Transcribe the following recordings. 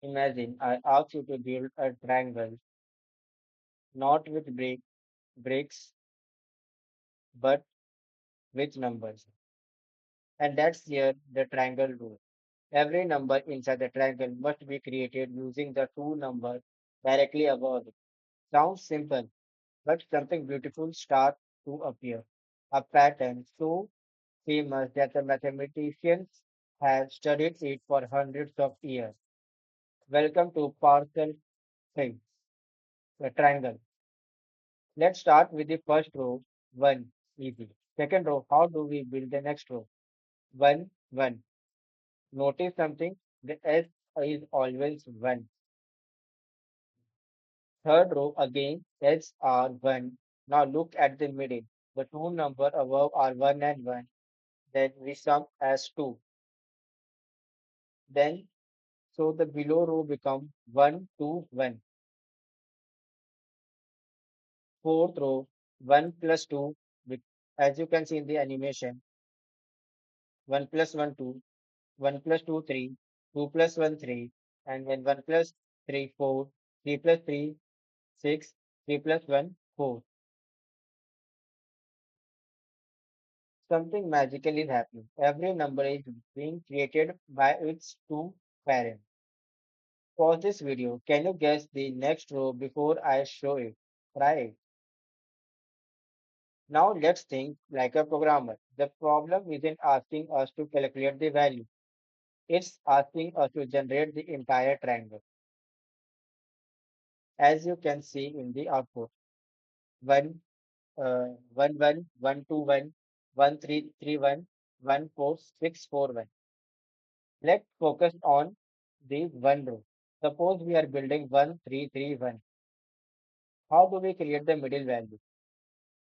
Imagine I ask you to build a triangle, not with bricks, but with numbers. And that's here the triangle rule. Every number inside the triangle must be created using the two numbers directly above it. Sounds simple, but something beautiful starts to appear. A pattern so famous that the mathematicians have studied it for hundreds of years. Welcome to Partial Thing, the triangle. Let's start with the first row, 1, easy. Second row, how do we build the next row? 1, 1. Notice something, the S is always 1. Third row, again, S are 1. Now look at the middle. The two numbers above are 1 and 1. Then we sum as 2. Then, so the below row become 1, 2, 1. Fourth row, 1 plus 2, as you can see in the animation, 1 plus 1, 2, 1 plus 2, 3, 2 plus 1, 3, and then 1 plus 3, 4, 3 plus 3, 6, 3 plus 1, 4. Something magical is happening. Every number is being created by its two parents. Pause this video. Can you guess the next row before I show it? Try it. Now let's think like a programmer. The problem isn't asking us to calculate the value. It's asking us to generate the entire triangle. As you can see in the output, 1, 1, 1, 1, 2, 1, 1, 3, 3, 1, 1, 4, 6, 4, 1. Let's focus on the one row. Suppose we are building 1, 3, 3, 1. How do we create the middle value?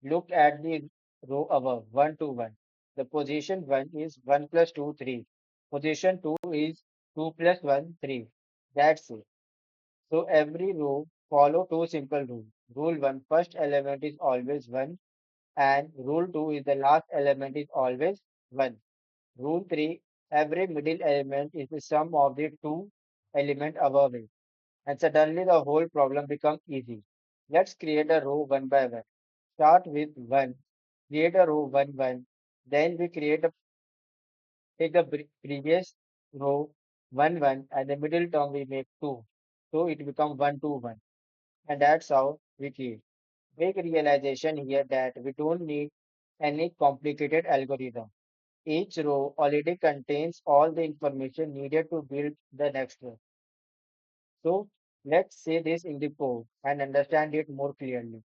Look at the row above, 1, 2, 1. The position 1 is 1 plus 2, 3. Position 2 is 2 plus 1, 3. That's it. So every row follow two simple rules. Rule 1, first element is always 1, and rule 2 is the last element is always 1. Rule 3, every middle element is the sum of the two element above it. And suddenly the whole problem becomes easy. Let's create a row one by one. Start with 1, create a row 1, 1. Then we take the previous row 1, 1, and the middle term we make 2. So it becomes 1, 2, 1. And that's how we create. Big realization here that we don't need any complicated algorithm. Each row already contains all the information needed to build the next row. So let's say this in the code and understand it more clearly.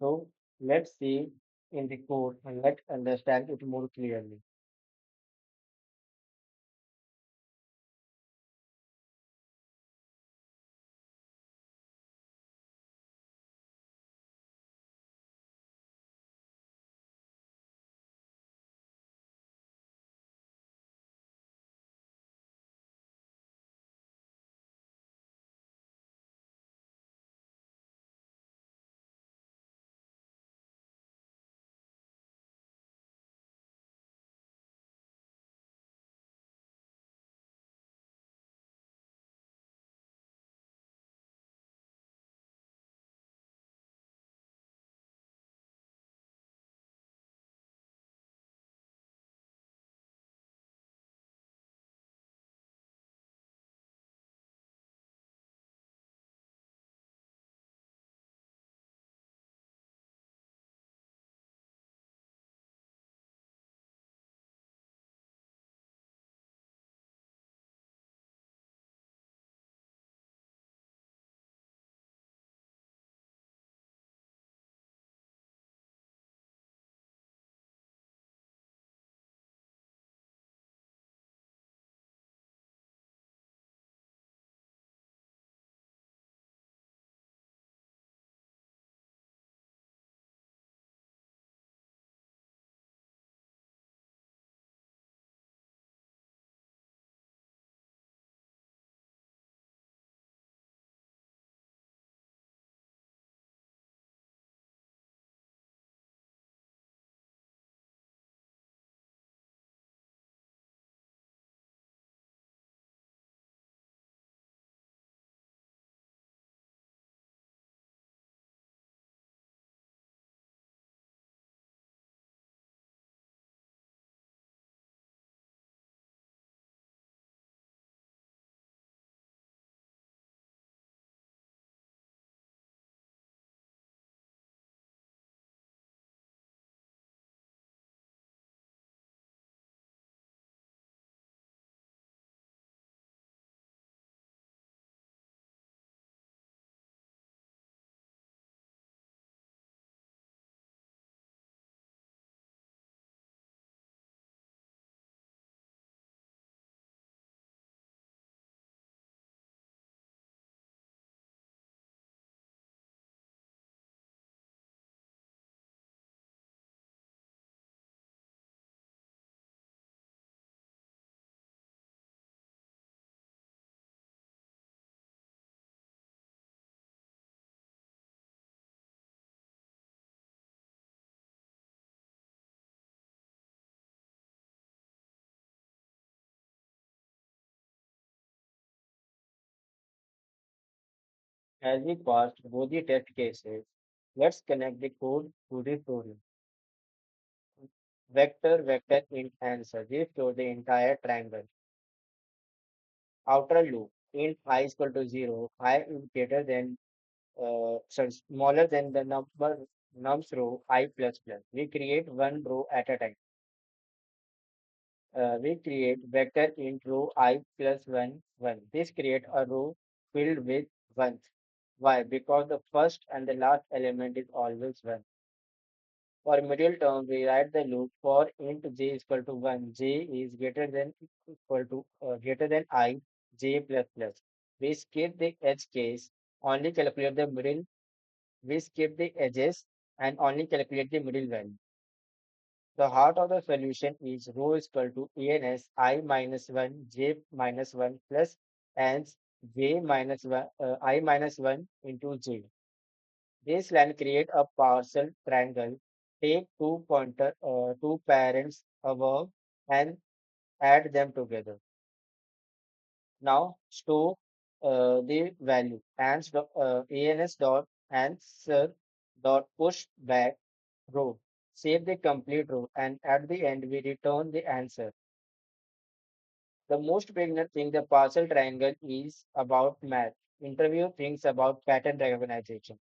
So let's see in the code and let's understand it more clearly. As we passed both the test cases, let's connect the code to the story. Vector, vector, int, answer. We store the entire triangle. Outer loop, int I is equal to 0, I is greater than, sorry, smaller than the number nums row I plus plus. We create one row at a time. We create vector int row I plus 1, 1. This create a row filled with ones. Why? Because the first and the last element is always 1. For middle term, we write the loop for int j is equal to 1. J is greater than I, j plus plus. We skip the edge case, only calculate the middle. We skip the edges and only calculate the middle value. The heart of the solution is rho is equal to ans I minus 1, j minus 1 plus ans j minus 1, I minus 1 into j. This line create a partial triangle. Take two parents above and add them together. Now store the value ans dot answer dot push back row. Save the complete row and at the end we return the answer. The most beginner thing the partial triangle is about math. Interview thinks about pattern recognition.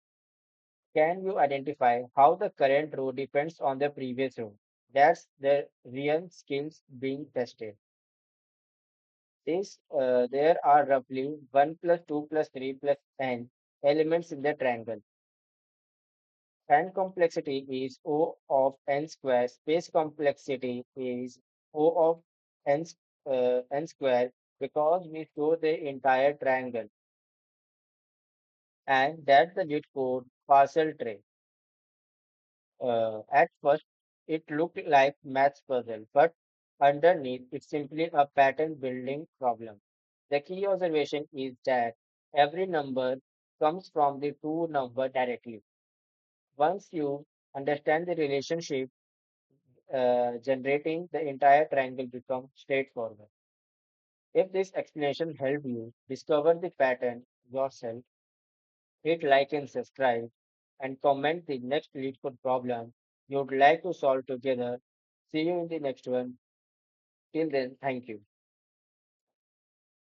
Can you identify how the current row depends on the previous row? That's the real skills being tested. There are roughly 1 plus 2 plus 3 plus n elements in the triangle. N complexity is O of n square. Space complexity is O of n square because we store the entire triangle. And that's the LeetCode partial tray. At first, it looked like maths puzzle, but underneath, it's simply a pattern building problem. The key observation is that every number comes from the two number directly. Once you understand the relationship, generating the entire triangle becomes straightforward. If this explanation helped you discover the pattern yourself, hit like and subscribe and comment the next lead code problem you'd like to solve together. See you in the next one. Till then, thank you.